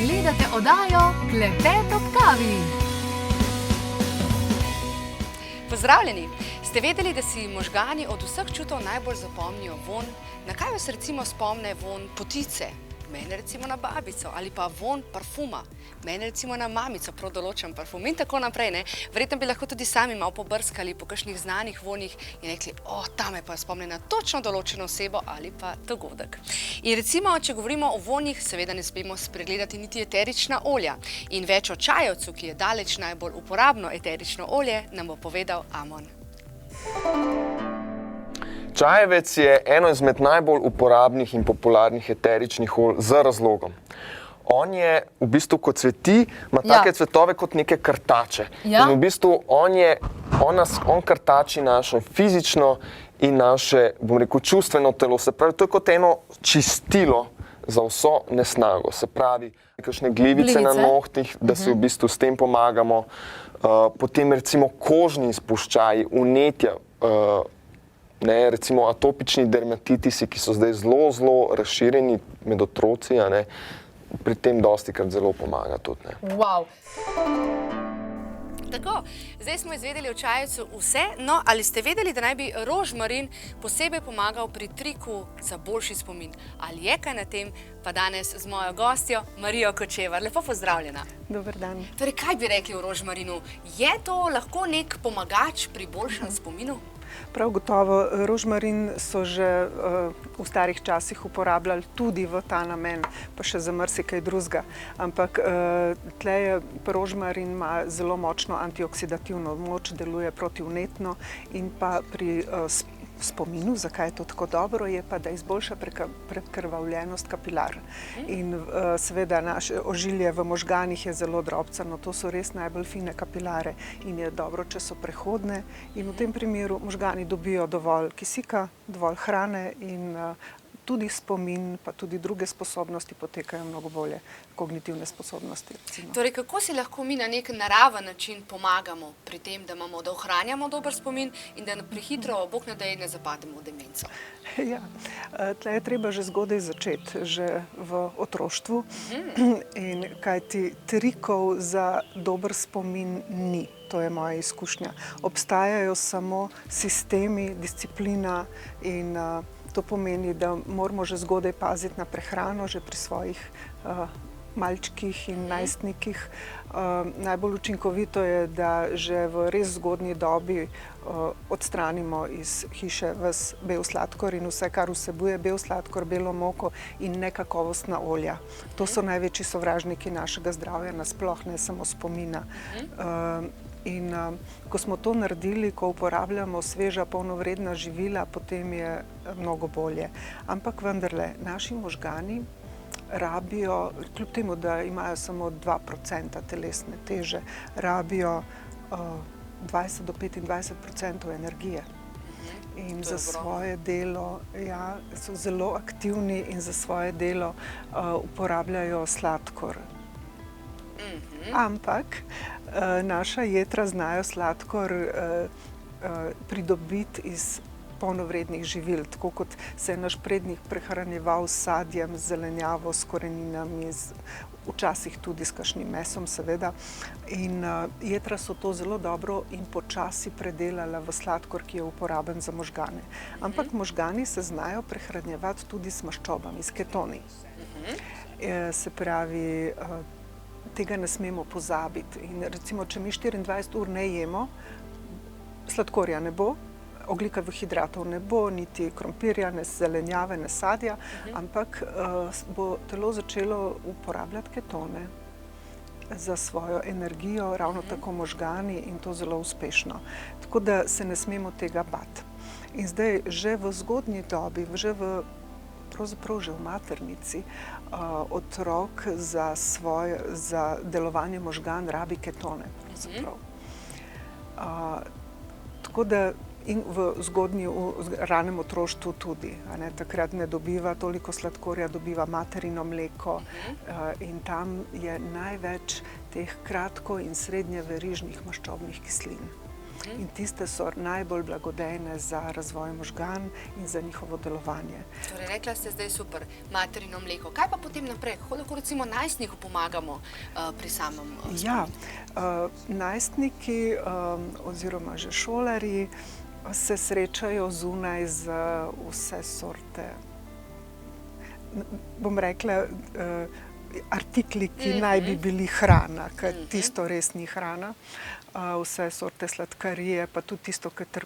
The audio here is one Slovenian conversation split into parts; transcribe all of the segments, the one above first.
Gledate oddajo Klepet ob kavi. Pozdravljeni! Ste vedeli, da si možgani od vseh čutov najbolj zapomnijo vonj? Na kaj vas recimo spomne vonj potice? Mene recimo na babico. Ali pa vonj parfuma. Mene recimo na mamico, prav določen parfum in tako naprej. Ne? Verjetno bi lahko tudi sami malo pobrskali po kakšnih znanih vonjih in rekli, ta me pa spomne na točno določeno osebo ali pa dogodek. In recimo, če govorimo o vonjih, seveda ne smemo spregledati niti eterična olja. In več o čajevcu, ki je daleč najbolj uporabno eterično olje, nam bo povedal Amon. Čajevec je eno izmed najbolj uporabnih in popularnih eteričnih olj z razlogom. On je v bistvu, ko cveti, ima take cvetove kot neke krtače. In v bistvu on krtači naše fizično in naše, bom rekel, čustveno telo. Se pravi, to je kot eno čistilo za vso nesnago. Se pravi, kakšne glivice na nohtih, da se v bistvu s tem pomagamo. Potem recimo kožni izpuščaji, vnetja, recimo atopični dermatitisi, ki so zdaj zelo razširjeni med otroci, pri tem dostikrat zelo pomaga tudi. Wow. Tako, zdaj smo izvedeli o čajevcu vse, no ali ste vedeli, da naj bi rožmarin posebej pomagal pri triku za boljši spomin? Ali je kaj na tem? Pa danes z mojo gostjo Marijo Kočevar. Lepo pozdravljena. Dober dan. Torej, kaj bi rekli o rožmarinu? Je to lahko nek pomagač pri boljšem spominu? Prav gotovo, rožmarin so že v starih časih uporabljali tudi v ta namen, pa še za marsikaj drugega. Ampak rožmarin ima zelo močno antioksidativno moč, deluje protivnetno in pa pri spominu, zakaj je to tako dobro, je pa, da izboljša prekrvavljenost kapilar. In seveda naše ožilje v možganih je zelo drobceno, to so res najbolj fine kapilare in je dobro, če so prehodne in v tem primeru možgani dobijo dovolj kisika, dovolj hrane in tudi spomin, pa tudi druge sposobnosti potekajo mnogo bolje, kognitivne sposobnosti. Torej, kako si lahko mi na nek naraven način pomagamo pri tem, da ohranjamo dober spomin in da prehitro, bog ne daj, ne zapademo v demenco? Ja, tle je treba že zgodaj začeti, že v otroštvu, in kajti trikov za dober spomin ni. To je moja izkušnja. Obstajajo samo sistemi, disciplina in to pomeni, da moramo že zgodaj paziti na prehrano, že pri svojih malčkih in najstnikih. Najbolj učinkovito je, da že v res zgodnji dobi odstranimo iz hiše ves bel sladkor in vse, kar vsebuje bel sladkor, belo moko in nekakovostna olja. To so največji sovražniki našega zdravja, nasploh ne samo spomina. In ko smo to naredili, ko uporabljamo sveža, polnovredna živila, potem je mnogo bolje. Ampak vendarle, naši možgani rabijo, kljub temu, da imajo samo 2% telesne teže, rabijo 20 do 25% energije. In za svoje delo, so zelo aktivni in za svoje delo uporabljajo sladkor. Ampak naša jetra znajo sladkor pridobiti iz polnovrednih živil, tako kot se je naš prednik prehranjeval s sadjem, z zelenjavo, s koreninami, včasih tudi s kakšnim mesom, seveda. In jetra so to zelo dobro in počasi predelala v sladkor, ki je uporaben za možgane. Ampak možgani se znajo prehranjevati tudi s maščobami, s ketoni. Se pravi, tega ne smemo pozabiti. In recimo, če mi 24 ur ne jemo, sladkorja ne bo, ogljikovih hidratov ne bo, niti krompirja, ne zelenjave, ne sadja, ampak bo telo začelo uporabljati ketone za svojo energijo, ravno tako možgani in to zelo uspešno. Tako da se ne smemo tega bati. In zdaj, že v zgodnji dobi, pravzaprav že v maternici, otrok za delovanje možgan rabi ketone. Tako da in v ranem otroštvu tudi. Takrat ne dobiva toliko sladkorja, dobiva materino mleko in tam je največ teh kratko- in srednjeverižnih maščobnih kislin. In tiste so najbolj blagodejne za razvoj možgan in za njihovo delovanje. Torej, rekla ste zdaj super, materino mleko. Kaj pa potem naprej? Kako lahko recimo najstniku pomagamo pri samem spominu? Ja, najstniki oziroma že šolarji se srečajo zunaj z vse sorte, bom rekla, artikli, ki naj bi bili hrana, ker tisto res ni hrana. Vse sorte sladkarije, pa tudi tisto, kar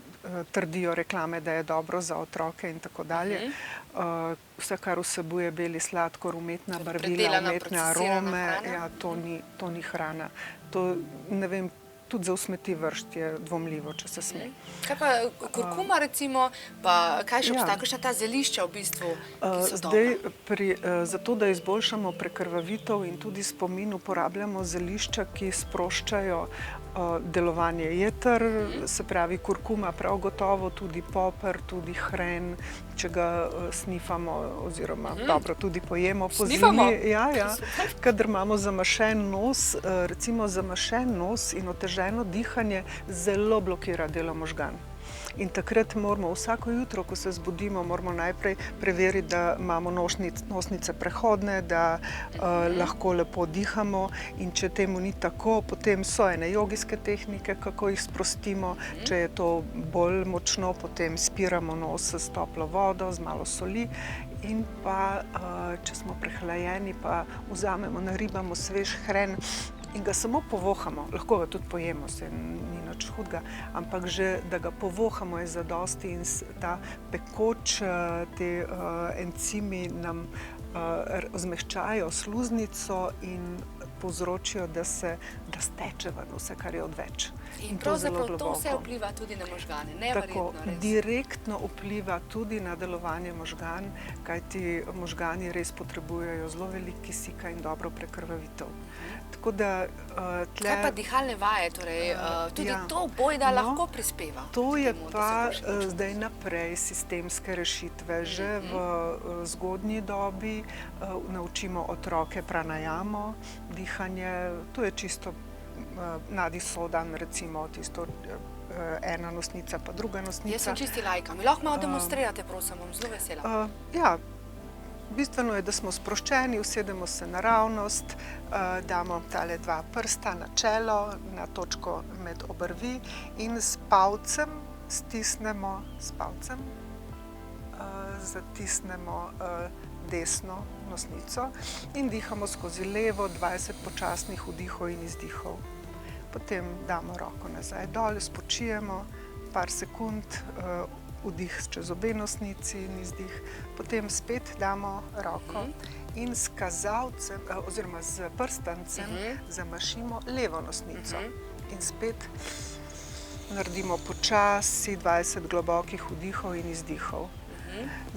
trdijo reklame, da je dobro za otroke in tako dalje. Vse, kar vsebuje beli sladkor, umetna barvila, umetne arome, ja, to ni hrana. To, ne vem, tudi za v smeti vršt je dvomljivo, če se sme. Kaj pa kurkuma recimo, pa kaj še obstaja, kakšna ta zelišča v bistvu, ki so dobra? Zato, da izboljšamo prekrvavitev in tudi spomin, uporabljamo zelišča, ki sproščajo delovanje jeter, se pravi kurkuma prav gotovo, tudi poper, tudi hren, če ga snifamo oziroma dobro tudi pojemo po zimi. Ja, kadar imamo zamašen nos, recimo zamašen nos in oteženo dihanje zelo blokira delo možgan. In takrat moramo vsako jutro, ko se zbudimo, moramo najprej preveriti, da imamo nosnice prehodne, da lahko lepo dihamo, in če temu ni tako, potem so ene jogijske tehnike, kako jih sprostimo. Če je to bolj močno, potem spiramo nos s toplo vodo, z malo soli, in pa, če smo prehlajeni, pa vzamemo, naribamo svež hren in ga samo povohamo. Lahko ga tudi pojemo, se ni nič hudega, ampak že, da ga povohamo, je zadosti, in ta pekoč, te encimi nam zmehčajo sluznico in povzročijo, da steče ven vse, kar je odveč. In pravzaprav to vse vpliva tudi na možgane, neverjetno res. Tako, direktno vpliva tudi na delovanje možgan, kajti možgani res potrebujejo zelo veliko kisika in dobro prekrvavitev. Tako da tle... Kaj pa dihalne vaje, torej tudi to bojda lahko prispeva? To je pa zdaj naprej sistemske rešitve. Že v zgodnji dobi naučimo otroke pranajamo, dihanje, to je čisto nadisodan, recimo tisto ena nosnica pa druga nosnica. Jaz sem čisti lajka. Mi lahko malo demonstrirate, prosim, bom zelo vesela. Ja, bistveno je, da smo sproščeni, usedemo se naravnost, damo tale dva prsta na čelo, na točko med obrvi in s palcem stisnemo, zatisnemo desno nosnico in dihamo skozi levo 20 počasnih vdihov in izdihov. Potem damo roko nazaj dol, spočijemo par sekund, vdih čez obe nosnici in izdih. Potem spet damo roko in s kazalcem, oziroma z prstancem zamašimo levo nosnico. In spet naredimo počasi 20 globokih vdihov in izdihov.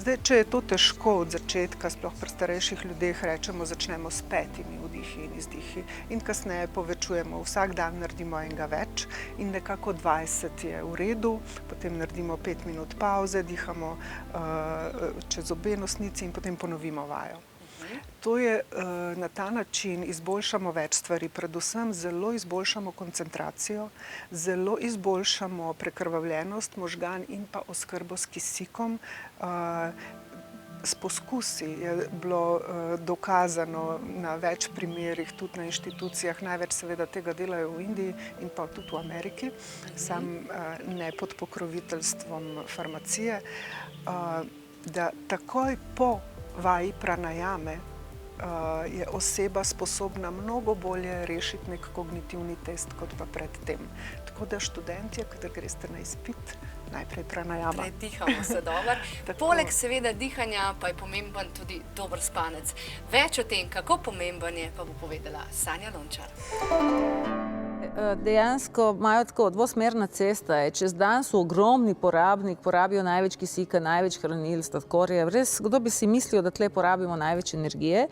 Zdaj, če je to težko od začetka, sploh pri starejših ljudeh, rečemo, začnemo s 5 vdihi in izdihi in kasneje povečujemo. Vsak dan naredimo enega več in nekako 20 je v redu, potem naredimo 5 minut pavze, dihamo čez obe nosnici in potem ponovimo vajo. To je, na ta način izboljšamo več stvari, predvsem zelo izboljšamo koncentracijo, zelo izboljšamo prekrvavljenost možgan in pa oskrbo s kisikom. S poskusi je bilo dokazano na več primerih, tudi na inštitucijah, največ seveda tega delajo v Indiji in pa tudi v Ameriki, sam ne pod pokroviteljstvom farmacije, da takoj po vaji pranajame je oseba sposobna mnogo bolje rešiti nek kognitivni test, kot pa pred tem. Tako da študentje, kadar greste na izpit, najprej pranajama. Dihamo se dobro. Poleg seveda dihanja pa je pomemben tudi dober spanec. Več o tem, kako pomemben je, pa bo povedala Sanja Lončar. Dejansko imajo tako dvosmerna cesta. Čez dan so ogromni porabnik, porabijo največ kisika, največ hranil, sladkorja. Res, kdo bi si mislil, da tle porabimo največ energije.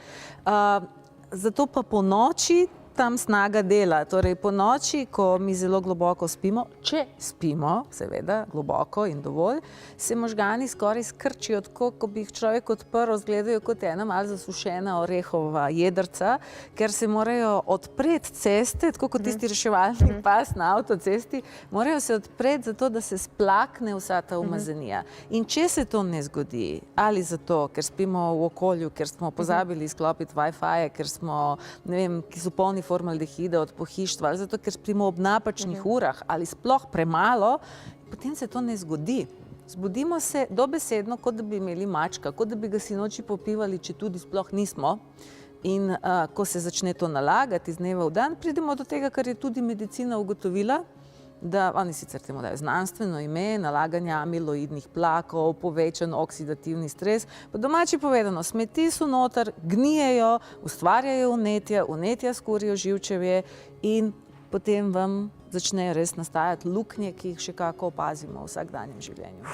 Zato pa po noči tam snaga dela. Torej, po noči, ko mi zelo globoko spimo, če spimo, seveda, globoko in dovolj, se možgani skoraj skrčijo, tako, ko bi jih človek odprl, izgledajo kot ena malo zasušena orehova jedrca, ker se morajo odpreti ceste, tako kot tisti reševalni pas na avtocesti, morajo se odpreti zato, da se splakne vsa ta umazanija. In če se to ne zgodi, ali zato, ker spimo v okolju, ker smo pozabili izklopiti Wi-Fi, ker smo, ne vem, ki so polni formaldehida od pohištva, ali zato, ker spimo ob napačnih urah, ali sploh premalo, potem se to ne zgodi. Zbudimo se dobesedno, kot da bi imeli mačka, kot da bi ga sinoči popivali, če tudi sploh nismo. In ko se začne to nalagati iz dneva v dan, pridemo do tega, kar je tudi medicina ugotovila, da oni sicer temu dajo znanstveno ime, nalaganja amiloidnih plakov, povečan oksidativni stres. Po domači povedano, smeti so noter, gnijejo, ustvarjajo vnetja, vnetja skurijo živčevje in potem vam začnejo res nastajati luknje, ki jih še kako opazimo v vsakdanjem življenju.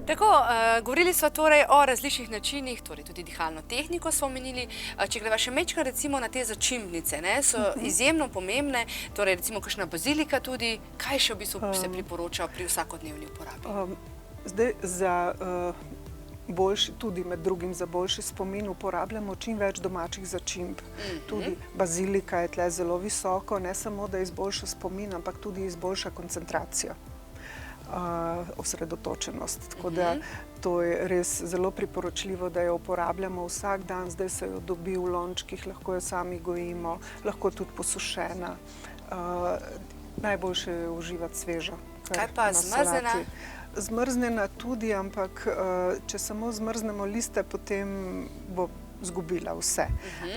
Tako, govorili smo torej o različnih načinih, torej tudi dihalno tehniko smo omenili. Če greva še mečka recimo na te začimbnice, so izjemno pomembne, torej recimo kakšna bazilika tudi, kaj še v bistvu se priporoča pri vsakodnevni uporabi? Zdaj za tudi med drugim za boljši spomin uporabljamo čim več domačih začimb. Tudi bazilika je tle zelo visoko, ne samo da izboljša spomin, ampak tudi izboljša koncentracijo. Osredotočenost. Tako da to je res zelo priporočljivo, da jo uporabljamo vsak dan. Zdaj se jo dobi v lončkih, lahko jo sami gojimo, lahko tudi posušena. Najboljše je uživati svežo. Kaj pa zmrznjena? Zmrznjena tudi, ampak če samo zmrznemo liste, potem bo zgubila vse.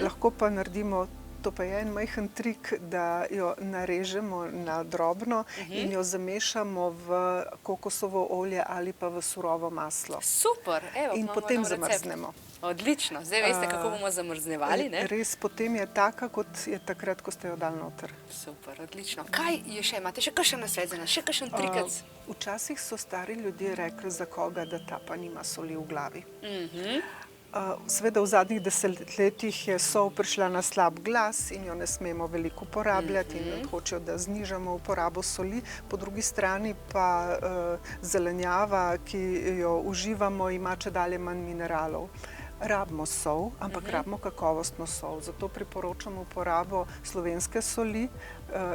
Lahko pa naredimo, to pa je en majhen trik, da jo narežemo na drobno in jo zamešamo v kokosovo olje ali pa v surovo maslo. Super, evo, in potem zamrznemo. Odlično, zdaj veste, kako bomo zamrznevali, ne? Res, potem je taka, kot je takrat, ko ste jo dali noter. Super, odlično. Kaj je še? Imate še kakšen nasvet za nas? Še kakšen trikec? Včasih so stari ljudje rekli, za koga, da ta pa nima soli v glavi. Seveda v zadnjih desetletjih je sol prišla na slab glas in jo ne smemo veliko uporabljati in hočejo, da znižamo uporabo soli. Po drugi strani pa zelenjava, ki jo uživamo, ima čedalje manj mineralov. Rabimo sol, ampak rabimo kakovostno sol. Zato priporočamo uporabo slovenske soli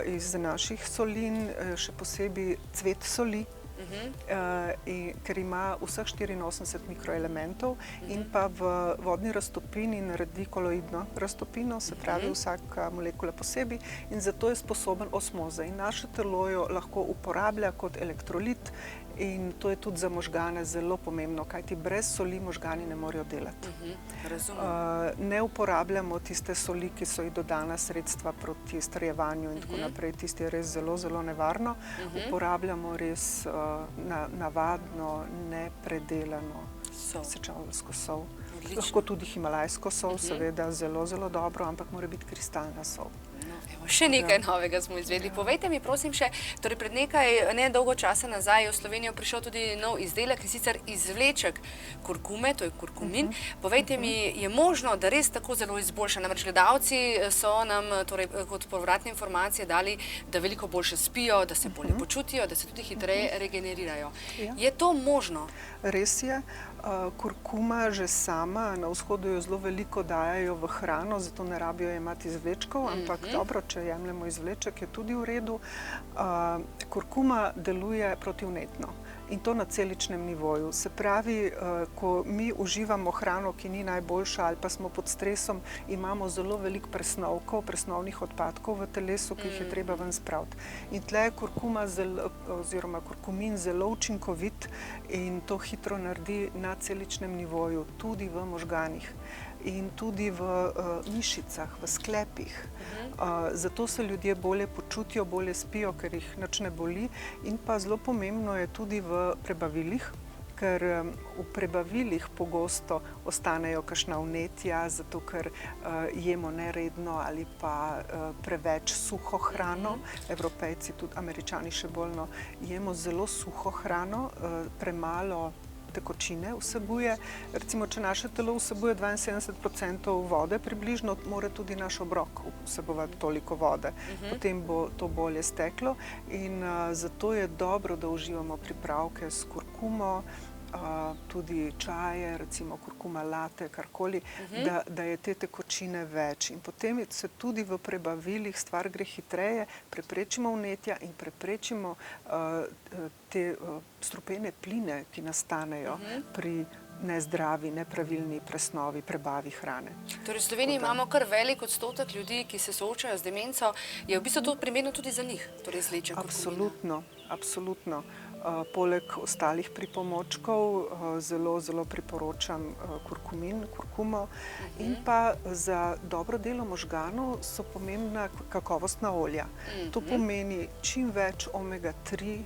iz naših solin, še posebej cvet soli, ker ima vseh 84 mikroelementov in pa v vodni raztopini naredi koloidno raztopino, se pravi vsaka molekula posebej in zato je sposoben osmoze. In naše telo jo lahko uporablja kot elektrolit in to je tudi za možgane zelo pomembno, kajti brez soli možgani ne morejo delati. Ne uporabljamo tiste soli, ki so jih dodana sredstva proti starjevanju in tako naprej, tisti je res zelo, zelo nevarno. Uporabljamo res navadno, nepredelano sečaveljsko sol. Lahko tudi himalajsko sol, seveda zelo, zelo dobro, ampak mora biti kristalna sol. Še nekaj novega smo izvedli. Povejte mi, prosim, še, torej pred nekaj nedolgo časa nazaj je v Slovenijo prišel tudi nov izdelek, in sicer izvleček kurkume, to je kurkumin. Povejte mi, je možno, da res tako zelo izboljša? Namreč gledalci so nam kot povratne informacije dali, da veliko boljše spijo, da se bolje počutijo, da se tudi hitreje regenerirajo. Je to možno? Res je. Kurkuma že sama, na vzhodu jo zelo veliko dajajo v hrano, zato ne rabijo jemati izvlečkov, ampak dobro, če jemljemo izvleček, je tudi v redu. Kurkuma deluje protivnetno in to na celičnem nivoju. Se pravi, ko mi uživamo hrano, ki ni najboljša ali pa smo pod stresom, imamo zelo veliko presnovkov, presnovnih odpadkov v telesu, ki jih je treba ven spraviti. In tle je kurkumin zelo učinkovit in to hitro naredi na celičnem nivoju, tudi v možganih in tudi v mišicah, v sklepih. Zato se ljudje bolje počutijo, bolje spijo, ker jih nič ne boli. In pa zelo pomembno je tudi v prebavilih, ker v prebavilih pogosto ostanejo kakšna vnetja, zato ker jemo neredno ali pa preveč suho hrano. Evropejci, tudi Američani še bolj, jemo zelo suho hrano, premalo tekočine vsebuje. Recimo, če naše telo vsebuje 72% vode, približno mora tudi naš obrok vsebovati toliko vode. Potem bo to bolje steklo in zato je dobro, da uživamo pripravke s kurkumo, tudi čaje, recimo kurkuma latte, karkoli, da je te tekočine več. In potem se tudi v prebavilih stvar gre hitreje, preprečimo vnetja in preprečimo te strupene pline, ki nastanejo pri nezdravi, nepravilni presnovi, prebavi hrane. Torej v Sloveniji imamo kar velik odstotek ljudi, ki se soočajo z demenco. Je v bistvu to primerno tudi za njih, torej izvlečen kurkumina? Absolutno. Poleg ostalih pripomočkov zelo priporočam kurkumo in pa za dobro delo možganov so pomembna kakovostna olja. To pomeni čim več omega-3.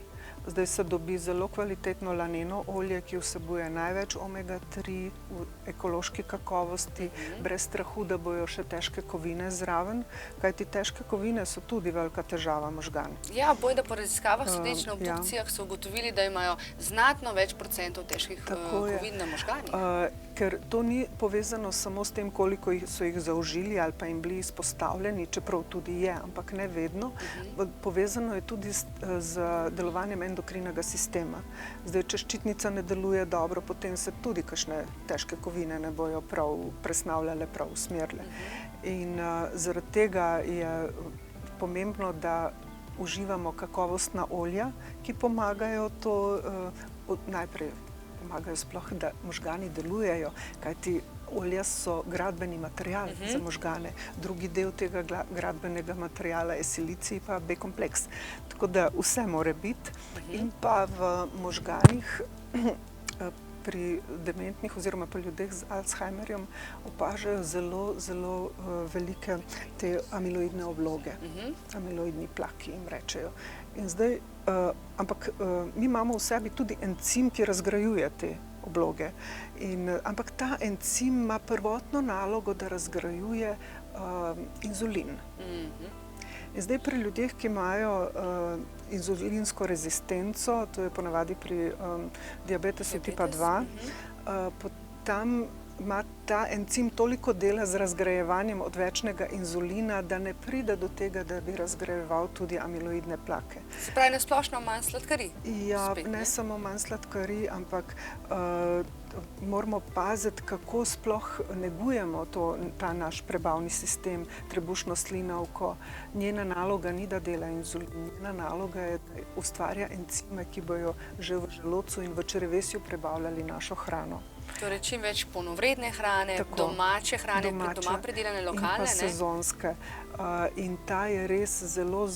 Zdaj se dobi zelo kvalitetno laneno olje, ki vsebuje največ omega-3 v ekološki kakovosti, brez strahu, da bojo še težke kovine zraven, kajti težke kovine so tudi velika težava možgan. Ja, bojda po raziskavah sodeč na obdukcijah so ugotovili, da imajo znatno več procentov težkih kovin na možganih. Ker to ni povezano samo s tem, koliko so jih zaužili ali pa jim bili izpostavljeni, čeprav tudi je, ampak ne vedno. Povezano je tudi z delovanjem endokrinega sistema. Zdaj, če ščitnica ne deluje dobro, potem se tudi kakšne težke kovine ne bojo prav presnavljale, prav usmerile. In zaradi tega je pomembno, da uživamo kakovostna olja, ki pomagajo to najprej pomagajo sploh, da možgani delujejo, kajti olja so gradbeni material za možgane. Drugi del tega gradbenega materiala je silicij pa B-kompleks. Tako da vse more biti. In pa v možganih pri dementnih oziroma pri ljudeh z Alzheimerjem opažajo zelo velike te amiloidne obloge, amiloidni plaki jim rečejo. In zdaj, ampak mi imamo v sebi tudi encim, ki razgrajuje te obloge. Ampak ta encim ima prvotno nalogo, da razgrajuje inzulin. In zdaj pri ljudeh, ki imajo inzulinsko rezistenco, to je ponavadi pri diabetesu tipa 2, tam ima ta encim toliko dela z razgrajevanjem odvečnega inzulina, da ne pride do tega, da bi razgrajeval tudi amiloidne plake. Se pravi, na splošno manj sladkarij? Ja, ne samo manj sladkarij, ampak moramo paziti, kako sploh negujemo ta naš prebavni sistem, trebušno slinavko. Njena naloga ni, da dela inzulin. Njena naloga je, da ustvarja encime, ki bojo že v želodcu in v črevesju prebavljali našo hrano. Torej, čim več polnovredne hrane, domače hrane, doma pridelane, lokalne, in pa sezonske. In ta je res zelo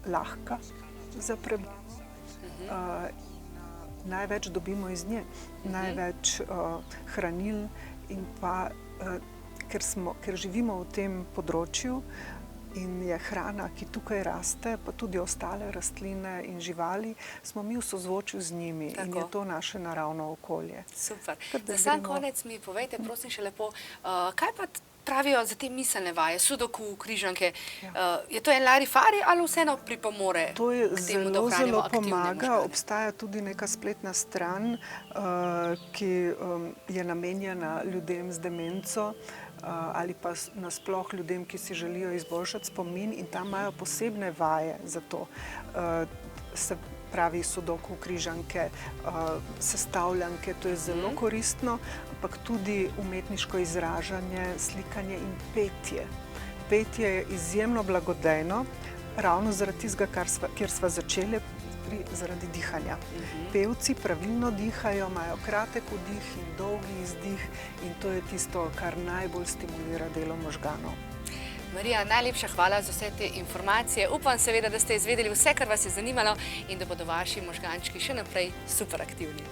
lahka za prebavo. Največ dobimo iz nje, največ hranil in pa, ker živimo v tem področju in je hrana, ki tukaj raste, pa tudi ostale rastline in živali, smo mi v sozvočju z njimi in je to naše naravno okolje. Super. Za sam konec mi povejte, prosim še lepo, kaj pa pravijo za te miselne vaje, sudoku, križanke? Je to en larifari ali vseeno pripomore k temu, da ohranimo aktivne možgane? To zelo pomaga. Obstaja tudi neka spletna stran, ki je namenjena ljudem z demenco ali pa nasploh ljudem, ki si želijo izboljšati spomin in tam imajo posebne vaje za to. Se pravi sudoku, križanke, sestavljanke, to je zelo koristno, ampak tudi umetniško izražanje, slikanje in petje. Petje je izjemno blagodejno, ravno zaradi tistega, kjer sva začeli, zaradi dihanja. Pevci pravilno dihajo, imajo kratek vdih in dolgi izdih in to je tisto, kar najbolj stimulira delo možganov. Marija, najlepša hvala za vse te informacije. Upam seveda, da ste izvedeli vse, kar vas je zanimalo in da bodo vaši možgančki še naprej super aktivni.